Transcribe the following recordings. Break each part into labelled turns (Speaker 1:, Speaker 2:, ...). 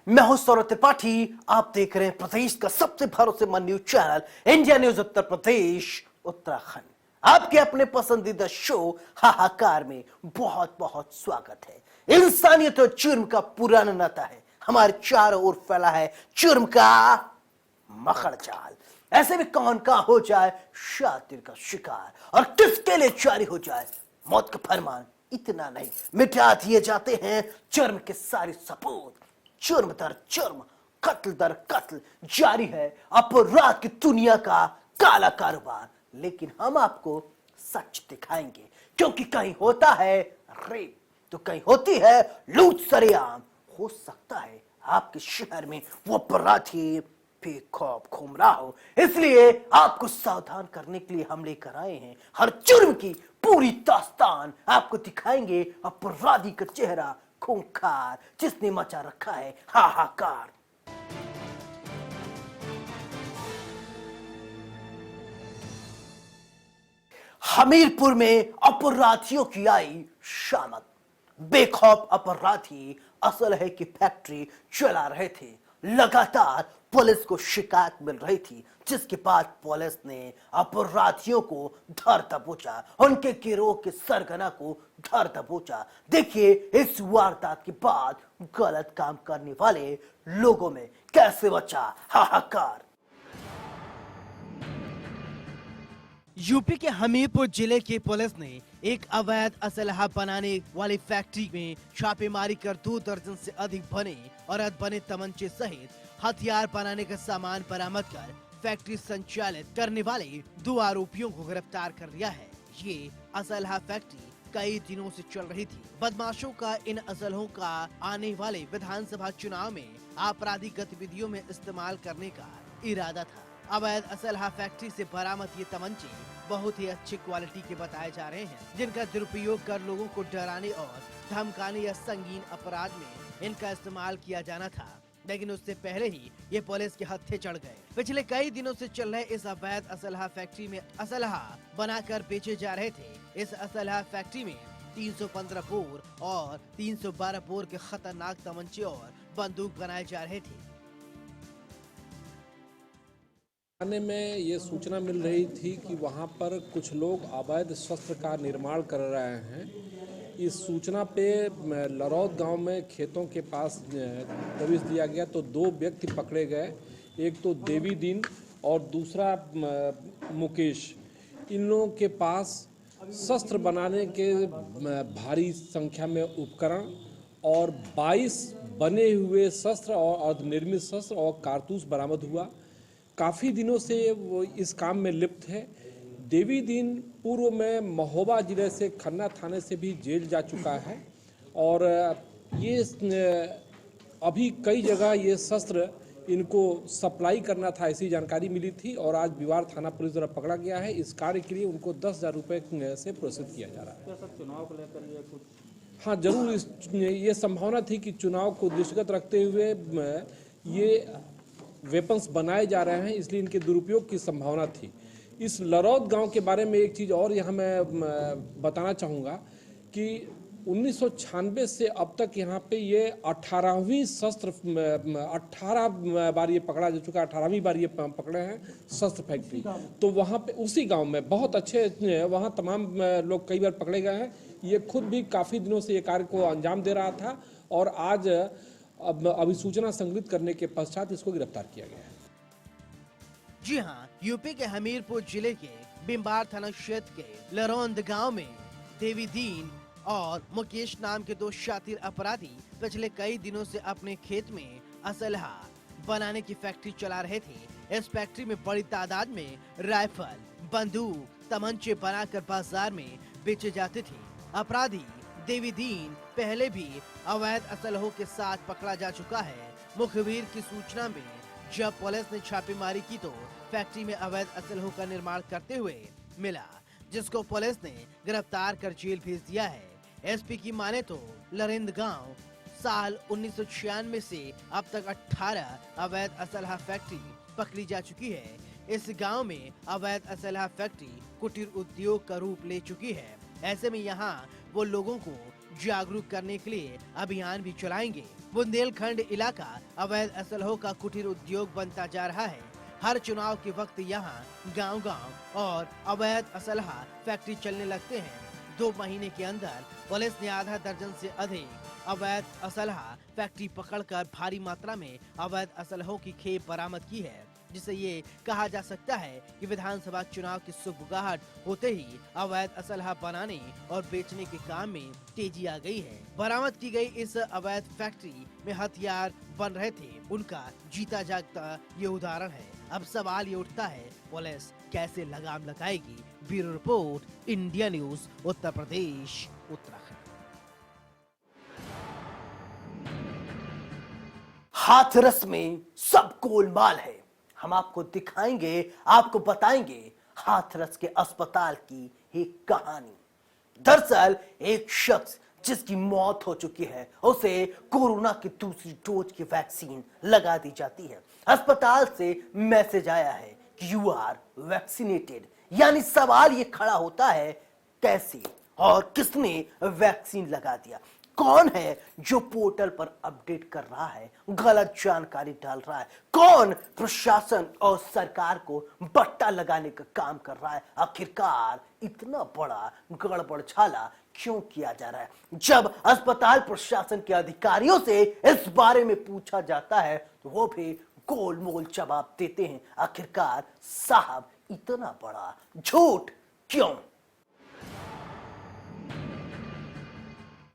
Speaker 1: मैं हूं सौरभ त्रिपाठी। आप देख रहे हैं प्रदेश का सबसे भरोसेमंद news channel India news Uttar Pradesh Uttarakhand. आपके अपने पसंदीदा शो हाहाकार में बहुत बहुत स्वागत है। इंसानियत और जुर्म का पुराना नाता है, हमारे चारों ओर फैला है जुर्म का मखड़ जाल। ऐसे में कौन का हो जाए शातिर का शिकार और किसके लिए जारी हो जाए मौत का फरमान। इतना नहीं, मिटा दिए जाते हैं जुर्म के सारे सबूत। जुर्म दर जुर्म, कत्ल दर कत्ल जारी है अपराध की दुनिया का काला कारोबार। लेकिन हम आपको सच दिखाएंगे, क्योंकि कहीं होता है रेप तो कहीं होती है लूट सरेआम। हो सकता है आपके शहर में वो अपराधी बेखौफ घूम रहा हो, इसलिए आपको सावधान करने के लिए हम लेकर आए हैं हर जुर्म की पूरी दास्तान। आपको दिखाएंगे अपराधी का चेहरा खूंखार, जिसने मचा रखा है हाहाकार। हमीरपुर में अपराधियों की आई शामत। बेखौफ अपराधी असल है कि फैक्ट्री चला रहे थे। लगातार पुलिस को शिकायत मिल रही थी, जिसके बाद पुलिस ने अपराधियों को धर दबोचा, उनके गिरोह के सरगना को धर दबोचा। देखिए इस वारदात के बाद गलत काम करने वाले लोगों में कैसे बचा हाहाकार। यूपी के हमीरपुर जिले की पुलिस ने एक अवैध असलहा बनाने वाली फैक्ट्री में छापेमारी कर 2 दर्जन से अधिक बने और अधबने तमंचे सहित हथियार बनाने का सामान बरामद कर फैक्ट्री संचालित करने वाले 2 आरोपियों को गिरफ्तार कर लिया है। ये असलहा फैक्ट्री कई दिनों से चल रही थी। बदमाशों का इन असलहों का आने वाले विधानसभा चुनाव में आपराधिक गतिविधियों में इस्तेमाल करने का इरादा था। अवैध असलहा फैक्ट्री से बरामद ये तमंचे बहुत ही अच्छी क्वालिटी के बताए जा रहे हैं, जिनका दुरुपयोग कर लोगों को डराने और धमकाने या संगीन अपराध में इनका इस्तेमाल किया जाना था। लेकिन उससे पहले ही ये पुलिस के हत्थे चढ़ गए। पिछले कई दिनों से चल रहे इस अवैध असलहा फैक्ट्री में असलहा बनाकर बेचे जा रहे थे। इस असलहा फैक्ट्री में 315 बोर और 312 बोर के खतरनाक तमंचे और बंदूक बनाए जा रहे थे।
Speaker 2: थाने में ये सूचना मिल रही थी कि वहाँ पर कुछ लोग अवैध शस्त्र का निर्माण कर रहे हैं। इस सूचना पे लरौद गांव में खेतों के पास दबिश दिया गया तो 2 व्यक्ति पकड़े गए। एक तो देवी दीन और दूसरा मुकेश। इन लोगों के पास शस्त्र बनाने के भारी संख्या में उपकरण और 22 बने हुए शस्त्र और अर्धनिर्मित शस्त्र और कारतूस बरामद हुआ। काफ़ी दिनों से वो इस काम में लिप्त है। देवी दीन पूर्व में महोबा जिले से खन्ना थाने से भी जेल जा चुका है और ये अभी कई जगह ये शस्त्र इनको सप्लाई करना था, ऐसी जानकारी मिली थी और आज बिवार थाना पुलिस द्वारा पकड़ा गया है। इस कार्य के लिए उनको 10,000 रुपये से पुरस्कृत किया जा रहा है।
Speaker 3: क्या चुनाव को लेकर ये कुछ?
Speaker 2: हाँ जरूर, ये संभावना थी कि चुनाव को दृष्टिगत रखते हुए ये वेपन्स बनाए जा रहे हैं, इसलिए इनके दुरुपयोग की संभावना थी। इस लरौद गांव के बारे में एक चीज़ और यहाँ मैं बताना चाहूँगा कि 1996 से अब तक यहाँ पे ये 18वीं शस्त्र 18 बार ये पकड़ा जा चुका है। 18वीं बार ये पकड़े हैं शस्त्र फैक्ट्री। तो वहाँ पे उसी गांव में बहुत अच्छे वहाँ तमाम लोग कई बार पकड़े गए हैं। ये खुद भी काफ़ी दिनों से ये कार्य को अंजाम दे रहा था और आज अब अभिसूचना संकलित करने के पश्चात इसको गिरफ्तार किया गया है।
Speaker 1: जी हाँ, यूपी के हमीरपुर जिले के बिम्बार थाना क्षेत्र के लरौंद गांव में देवी दीन और मुकेश नाम के 2 शातिर अपराधी पिछले कई दिनों से अपने खेत में असलहा बनाने की फैक्ट्री चला रहे थे। इस फैक्ट्री में बड़ी तादाद में राइफल, बंदूक, तमंचे बनाकर बाजार में बेचे जाते थे। अपराधी देवी दीन पहले भी अवैध असलहों के साथ पकड़ा जा चुका है। मुखबिर की सूचना में जब पुलिस ने छापेमारी की तो फैक्ट्री में अवैध असलहों का निर्माण करते हुए मिला, जिसको पुलिस ने गिरफ्तार कर जेल भेज दिया है। एसपी की माने तो लरिंद गांव साल 1996 से अब तक 18 अवैध असलहा फैक्ट्री पकड़ी जा चुकी है। इस गांव में अवैध असलहा फैक्ट्री कुटीर उद्योग का रूप ले चुकी है। ऐसे में यहाँ वो लोगों को जागरूक करने के लिए अभियान भी चलाएंगे। बुंदेलखंड इलाका अवैध असलहों का कुटीर उद्योग बनता जा रहा है। हर चुनाव के वक्त यहाँ गांव-गांव और अवैध असलहा फैक्ट्री चलने लगते हैं। 2 महीने के अंदर पुलिस ने आधा दर्जन से अधिक अवैध असलहा फैक्ट्री पकड़कर भारी मात्रा में अवैध असलहों की खेप बरामद की है, जिससे ये कहा जा सकता है कि विधानसभा चुनाव की सुगबुगाहट होते ही अवैध असलहा बनाने और बेचने के काम में तेजी आ गई है। बरामद की गई इस अवैध फैक्ट्री में हथियार बन रहे थे, उनका जीता जागता ये उदाहरण है। अब सवाल ये उठता है, पुलिस कैसे लगाम लगाएगी? Bureau report, India news, Uttar Pradesh, Uttarakhand. Hathras में सब गोलमाल है। हम आपको दिखाएंगे, आपको बताएंगे हाथरस के अस्पताल की एक कहानी। दरअसल एक शख्स जिसकी मौत हो चुकी है, उसे कोरोना की दूसरी डोज की वैक्सीन लगा दी जाती है। अस्पताल से मैसेज आया है कि यू आर वैक्सीनेटेड। यानी सवाल ये खड़ा होता है, कैसे और किसने वैक्सीन लगा दिया? कौन है जो पोर्टल पर अपडेट कर रहा है, गलत जानकारी डाल रहा है? कौन प्रशासन और सरकार को बट्टा लगाने का काम कर रहा है? आखिरकार इतना बड़ा गड़बड़झाला क्यों किया जा रहा है? जब अस्पताल प्रशासन के अधिकारियों से इस बारे में पूछा जाता है तो वो भी गोलमोल जवाब देते हैं। आखिरकार साहब इतना बड़ा झूठ क्यों?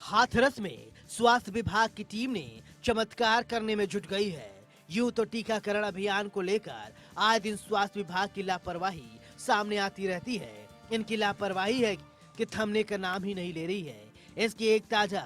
Speaker 1: हाथरस में स्वास्थ्य विभाग की टीम ने चमत्कार करने में जुट गई है। यूं तो टीकाकरण अभियान को लेकर आए दिन स्वास्थ्य विभाग की लापरवाही सामने आती रहती है। इनकी लापरवाही है कि थमने का नाम ही नहीं ले रही है। इसकी एक ताजा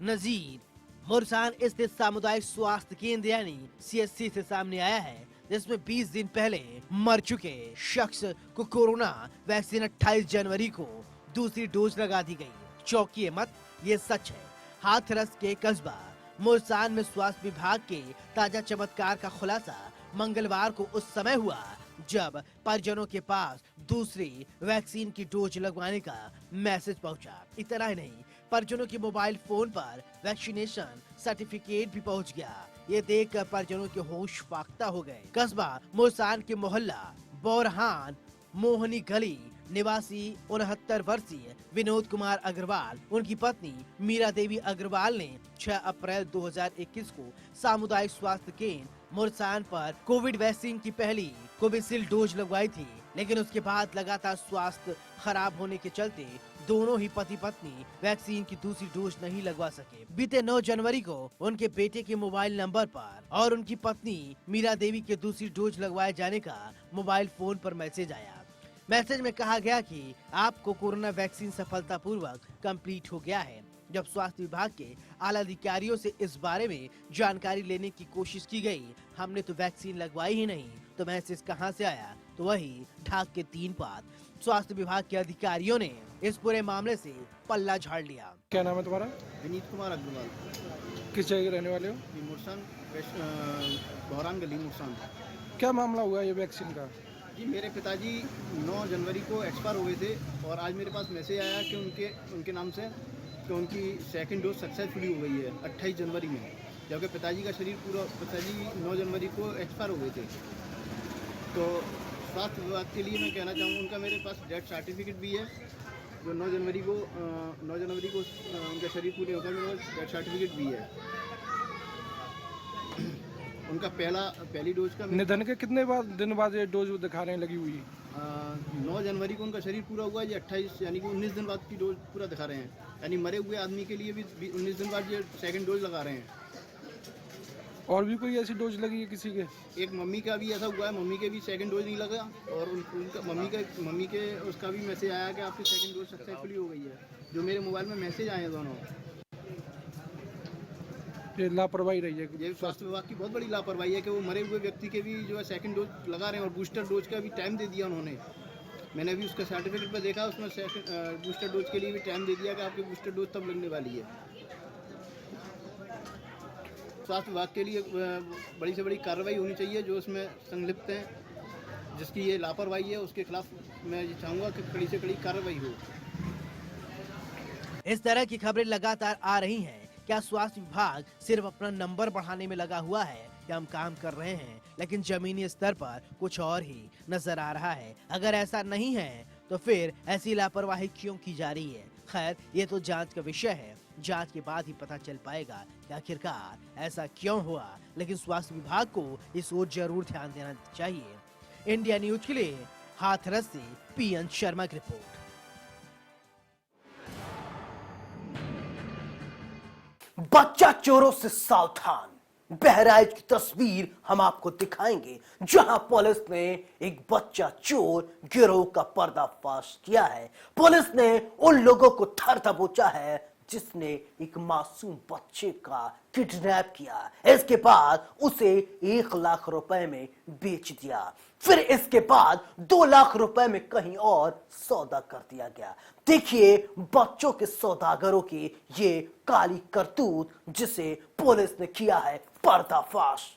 Speaker 1: नजीर मुरसान स्थित सामुदायिक स्वास्थ्य केंद्र यानी CSC से सामने आया है, जिसमें 20 दिन पहले मर चुके शख्स को कोरोना वैक्सीन 28 जनवरी को दूसरी डोज लगा दी गई। चौंकिए मत, ये सच है। हाथरस के कस्बा मुरसान में स्वास्थ्य विभाग के ताजा चमत्कार का खुलासा मंगलवार को उस समय हुआ जब परिजनों के पास दूसरी वैक्सीन की डोज लगवाने का मैसेज पहुंचा। इतना ही नहीं, परिजनों के मोबाइल फोन पर वैक्सीनेशन सर्टिफिकेट भी पहुंच गया। ये देखकर परिजनों के होश फाख्ता हो गए। कस्बा मुरसान के मोहल्ला बोरहान मोहनी गली निवासी 69 वर्षीय विनोद कुमार अग्रवाल, उनकी पत्नी मीरा देवी अग्रवाल ने 6 अप्रैल 2021 को सामुदायिक स्वास्थ्य केंद्र मुरसान पर कोविड वैक्सीन की पहली कोविशील्ड डोज लगवाई थी, लेकिन उसके बाद लगातार स्वास्थ्य खराब होने के चलते दोनों ही पति पत्नी वैक्सीन की दूसरी डोज नहीं लगवा सके। बीते 9 जनवरी को उनके बेटे के मोबाइल नंबर पर और उनकी पत्नी मीरा देवी के दूसरी डोज लगवाए जाने का मोबाइल फोन पर मैसेज आया। मैसेज में कहा गया कि आपको कोरोना वैक्सीन सफलतापूर्वक कंप्लीट हो गया है। जब स्वास्थ्य विभाग के आला अधिकारियों से इस बारे में जानकारी लेने की कोशिश की गई, हमने तो वैक्सीन लगवाई ही नहीं, तो मैसेज कहां से आया? तो वही ढाक के 3 पात स्वास्थ्य विभाग के अधिकारियों ने इस पूरे मामले से पल्ला झाड़ लिया।
Speaker 3: क्या नाम है तुम्हारा?
Speaker 4: विनीत कुमार अग्रवाल।
Speaker 3: किस जगह के रहने वाले हो?
Speaker 4: मुरसान बहरान गली मुरसान।
Speaker 3: क्या मामला हुआ ये वैक्सीन का?
Speaker 4: जी, मेरे पिताजी 9 जनवरी को एक्सपायर हुए थे और आज मेरे पास मैसेज आया कि उनके नाम से कि उनकी सेकंड डोज सक्सेसफुली हो गई है 28 जनवरी में, जबकि पिताजी 9 जनवरी को एक्सपायर हो गए थे। तो स्वास्थ्य विभाग के लिए मैं कहना चाहूँगा, उनका मेरे पास डेथ सर्टिफिकेट भी है जो 9 जनवरी को उनका शरीर पूरे होकर मेरे पास डेथ सर्टिफिकेट भी है। उनका पहली डोज का
Speaker 3: निधन के कितने दिन बाद ये डोज दिखाने लगी हुई?
Speaker 4: 9 जनवरी को उनका शरीर पूरा हुआ, ये 28 यानी कि 19 दिन बाद की डोज पूरा दिखा रहे हैं। यानी मरे हुए आदमी के लिए भी 19 दिन बाद ये सेकंड डोज लगा रहे हैं।
Speaker 3: और भी कोई ऐसी डोज लगी है किसी के?
Speaker 4: एक मम्मी का भी ऐसा हुआ है, मम्मी के भी सेकंड डोज नहीं लगा और उनका मम्मी के उसका भी मैसेज आया कि आपकी सेकंड डोज सक्सेसफुली हो गई है, जो मेरे मोबाइल में मैसेज आए हैं दोनों।
Speaker 3: ये लापरवाही रही है।
Speaker 4: ये स्वास्थ्य विभाग की बहुत बड़ी लापरवाही है कि वो मरे हुए व्यक्ति के भी जो है सेकंड डोज लगा रहे हैं और बूस्टर डोज का भी टाइम दे दिया उन्होंने। मैंने भी उसका सर्टिफिकेट पर देखा, उसमें बूस्टर डोज के लिए भी टाइम दे दिया कि आपकी बूस्टर डोज तब लगने वाली है। स्वास्थ्य विभाग के लिए बड़ी से बड़ी कार्रवाई होनी चाहिए, जो उसमें संलिप्त हैं, जिसकी ये लापरवाही है उसके खिलाफ मैं ये चाहूँगा कि कड़ी से कड़ी कार्रवाई हो।
Speaker 1: इस तरह की खबरें लगातार आ रही हैं। क्या स्वास्थ्य विभाग सिर्फ अपना नंबर बढ़ाने में लगा हुआ है या हम काम कर रहे हैं लेकिन जमीनी स्तर पर कुछ और ही नजर आ रहा है? अगर ऐसा नहीं है तो फिर ऐसी लापरवाही क्यों की जा रही है? खैर, ये तो जांच का विषय है। जांच के बाद ही पता चल पाएगा कि आखिरकार ऐसा क्यों हुआ, लेकिन स्वास्थ्य विभाग को इस ओर जरूर ध्यान देना चाहिए। इंडिया न्यूज के लिए हाथरस से पीएन शर्मा की रिपोर्ट। बच्चा चोरों से सावधान, बहराइच की तस्वीर हम आपको दिखाएंगे, जहां पुलिस ने एक बच्चा चोर गिरोह का पर्दाफाश किया है। पुलिस ने उन लोगों को धर दबोचा है जिसने एक मासूम बच्चे का किडनैप किया। इसके बाद उसे 1 लाख रुपए में बेच दिया। फिर इसके बाद 2 लाख रुपए में कहीं और सौदा कर दिया गया। देखिए बच्चों के सौदागरों की ये काली करतूत, जिसे पुलिस ने किया है पर्दाफाश।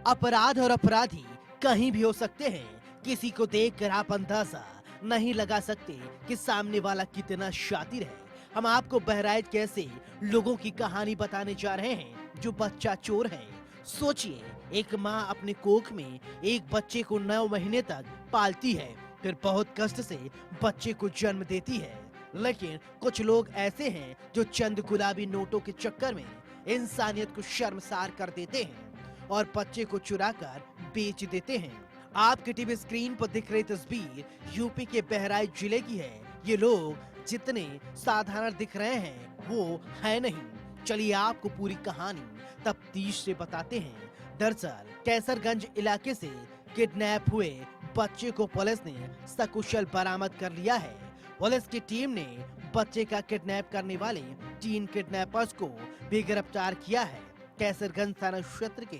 Speaker 1: अपराध और अपराधी कहीं भी हो सकते हैं। किसी को देखकर आप अंदाजा नहीं लगा सकते कि सामने वाला कितना शातिर है। हम आपको बहराइच के ऐसे लोगों की कहानी बताने जा रहे हैं जो बच्चा चोर है। सोचिए, एक माँ अपने कोख में एक बच्चे को 9 महीने तक पालती है, फिर बहुत कष्ट से बच्चे को जन्म देती है। लेकिन कुछ लोग ऐसे हैं जो चंद गुलाबी नोटों के चक्कर में इंसानियत को शर्मसार कर देते हैं और बच्चे को चुराकर बेच देते हैं। आपके टीवी स्क्रीन पर दिख रही तस्वीर यूपी के बहराइच जिले की है। ये लोग जितने साधारण दिख रहे हैं वो है नहीं। चलिए आपको पूरी कहानी तफ्तीश से बताते हैं। दरअसल कैसरगंज इलाके से किडनैप हुए बच्चे को पुलिस ने सकुशल बरामद कर लिया है। पुलिस की टीम ने बच्चे का किडनैप करने वाले 3 किडनैपर्स को भी गिरफ्तार किया है। कैसरगंज थाना क्षेत्र के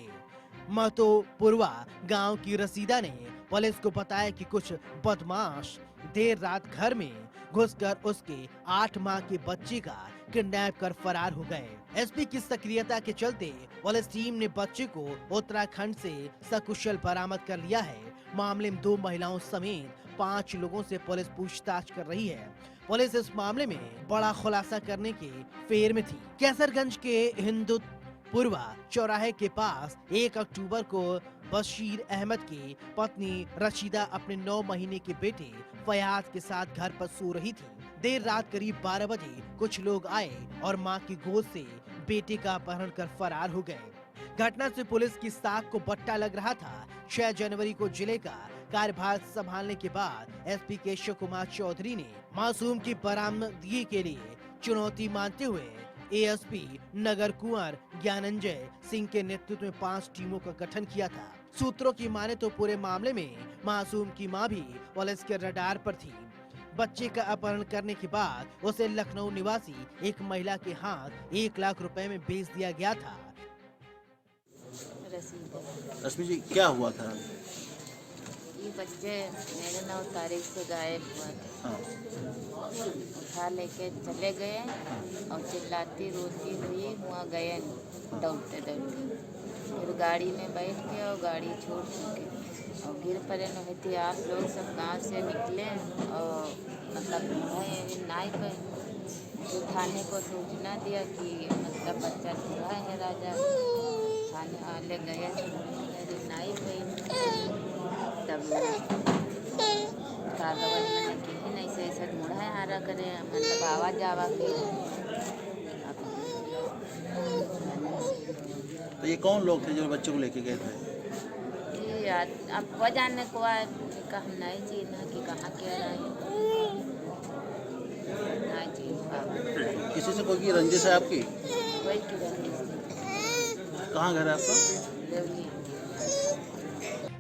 Speaker 1: महतोपुरवा गांव की रसीदा ने पुलिस को बताया कि कुछ बदमाश देर रात घर में घुसकर उसके 8 माह के बच्चे का किडनैप कर फरार हो गए। एसपी की सक्रियता के चलते पुलिस टीम ने बच्चे को उत्तराखंड से सकुशल बरामद कर लिया है। मामले में 2 महिलाओं समेत 5 लोगों से पुलिस पूछताछ कर रही है। पुलिस इस मामले में बड़ा खुलासा करने के फेर में थी। कैसरगंज के हिंदुपुरवा चौराहे के पास 1 अक्टूबर को बशीर अहमद की पत्नी रशीदा अपने 9 महीने के बेटे फयाज के साथ घर पर सो रही थी। देर रात करीब 12 बजे कुछ लोग आए और मां की गोद से बेटे का अपहरण कर फरार हो गए। घटना से पुलिस की साख को बट्टा लग रहा था। 6 जनवरी को जिले का कार्यभार संभालने के बाद एसपी केशव कुमार चौधरी ने मासूम की बरामदगी के लिए चुनौती मानते हुए एएसपी नगर कुंवर ज्ञानंजय सिंह के नेतृत्व में 5 टीमों का गठन किया था। सूत्रों की माने तो पूरे मामले में मासूम की मां भी पुलिस के रडार पर थी। बच्चे का अपहरण करने के बाद उसे लखनऊ निवासी एक महिला के हाथ 1 लाख रुपए में बेच दिया गया था।
Speaker 5: रश्मि जी, क्या हुआ था?
Speaker 6: ये बच्चे मेरे 9 तारीख से गायब हुआ थे। उठा लेके चले गए और चिल्लाती रोती हुई वहाँ गए दौड़ते दौड़ते। फिर गाड़ी में बैठ के और गाड़ी छोड़ चुके और गिर पड़े नहीं थी। आप लोग सब गांव से निकले और मतलब नाई पर उठाने को सूचना दिया कि मतलब बच्चा छुआ है राजा। थाने वाले गए नाई पे तब कागज मैंने कि नहीं से ऐसे मुड़ा है हारा करे मतलब आवाज आवा के।
Speaker 5: तो ये कौन लोग थे जो बच्चों को लेके गए थे?
Speaker 6: ये अब जानने को हम नहीं चीना कि कहाँ के रहे नहीं चीन।
Speaker 5: किसी से कोई रंजिश है आपकी?
Speaker 6: कोई की रंजिश।
Speaker 5: कहाँ घर है आपका?
Speaker 6: देवली।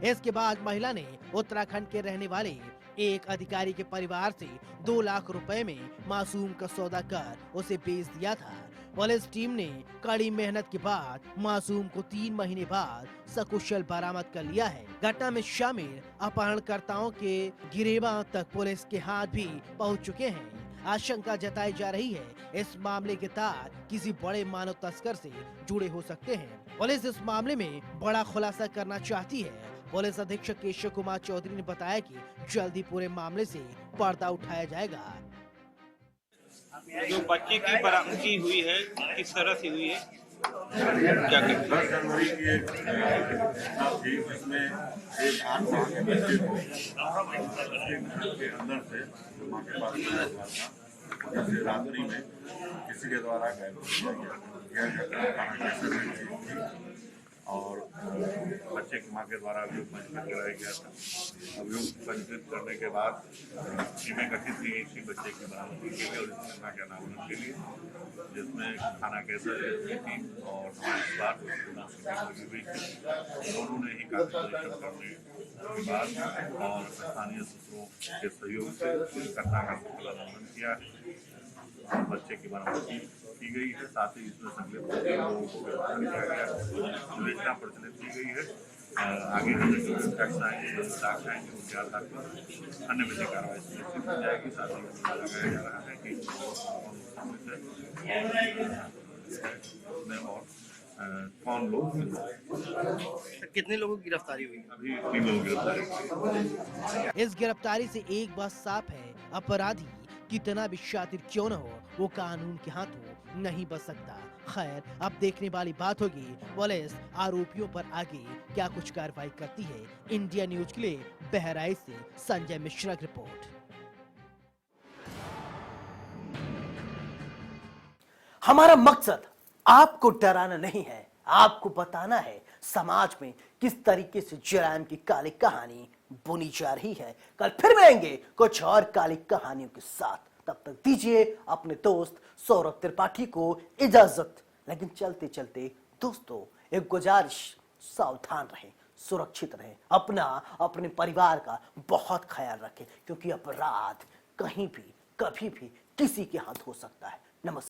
Speaker 1: इसके बाद महिला ने उत्तराखंड के रहने वाले एक अधिकारी के परिवार से 2 लाख रुपए में मासूम का सौदा कर उसे बेच दिया था। पुलिस टीम ने कड़ी मेहनत के बाद मासूम को 3 महीने बाद सकुशल बरामद कर लिया है। घटना में शामिल अपहरणकर्ताओं के गिरेबान तक पुलिस के हाथ भी पहुंच चुके हैं। आशंका जताई जा रही है इस मामले के तार किसी बड़े मानव तस्कर से जुड़े हो सकते हैं। पुलिस इस मामले में बड़ा खुलासा करना चाहती है। पुलिस अधीक्षक केशव कुमार चौधरी ने बताया कि जल्दी पूरे मामले से पर्दा उठाया जाएगा।
Speaker 7: जो बच्चे की बरामदगी हुई है किस तरह से हुई है, क्या कहते हैं?
Speaker 8: 10 जनवरी की एक घटना थी जिसमें एक 8 माह के बच्चे को एक घर के अंदर से जो माँ के पास लाया हुआ था उधर से रात्रि में किसी के द्वारा गायब कर दिया गया। यह घटना थाना कैसर में थी और बच्चे की माँ के द्वारा अभियोग पंजीकृत कराया गया था। अभियोग पंजीकृत करने के बाद टीमें गठित की गई थी बच्चे की बरामदगी के लिए और इस घटना के अनावरण के लिए, जिसमें थाना कैसर एसपी टीम और हमारे स्वाद लगी हुई थी। दोनों ने ही काफी परिश्रम करने के बाद और स्थानीय सूत्रों के सहयोग से इस घटना का सफल अनावरण किया है और बच्चे की बरामदगी की गई है। साथ ही इसमें संलिप्त लोगों को गिरफ्तार किया गया है, विवेचना प्रचलित की गई है। आगे हमें जो फैक्ट्स आएंगे, जो साक्ष्य आएंगे, उनके आधार पर अन्य विधि कार्रवाई सुनिश्चित की जाएगी। साथ ही लगाया जा रहा है कि और कौन लोग
Speaker 4: कितने लोगों की गिरफ्तारी हुई?
Speaker 8: अभी 3 लोग गिरफ्तार हुए।
Speaker 1: इस गिरफ्तारी से एक बात साफ है, अपराधी कितना भी शातिर क्यों न हो, वो कानून के हाथों नहीं बच सकता। खैर, अब देखने वाली बात होगी पुलिस आरोपियों पर आगे क्या कुछ कार्रवाई करती है। इंडिया न्यूज के लिए बहराइच से संजय मिश्रा की रिपोर्ट। हमारा मकसद आपको डराना नहीं है, आपको बताना है समाज में किस तरीके से जुर्म की काली कहानी बुनी जा रही है। कल फिर मिलेंगे कुछ और काली कहानियों के साथ, तब तक दीजिए अपने दोस्त सौरभ त्रिपाठी को इजाजत। लेकिन चलते चलते दोस्तों एक गुजारिश, सावधान रहें, सुरक्षित रहें, अपने परिवार का बहुत ख्याल रखें, क्योंकि अपराध कहीं भी कभी भी किसी के हाथ हो सकता है। नमस्कार।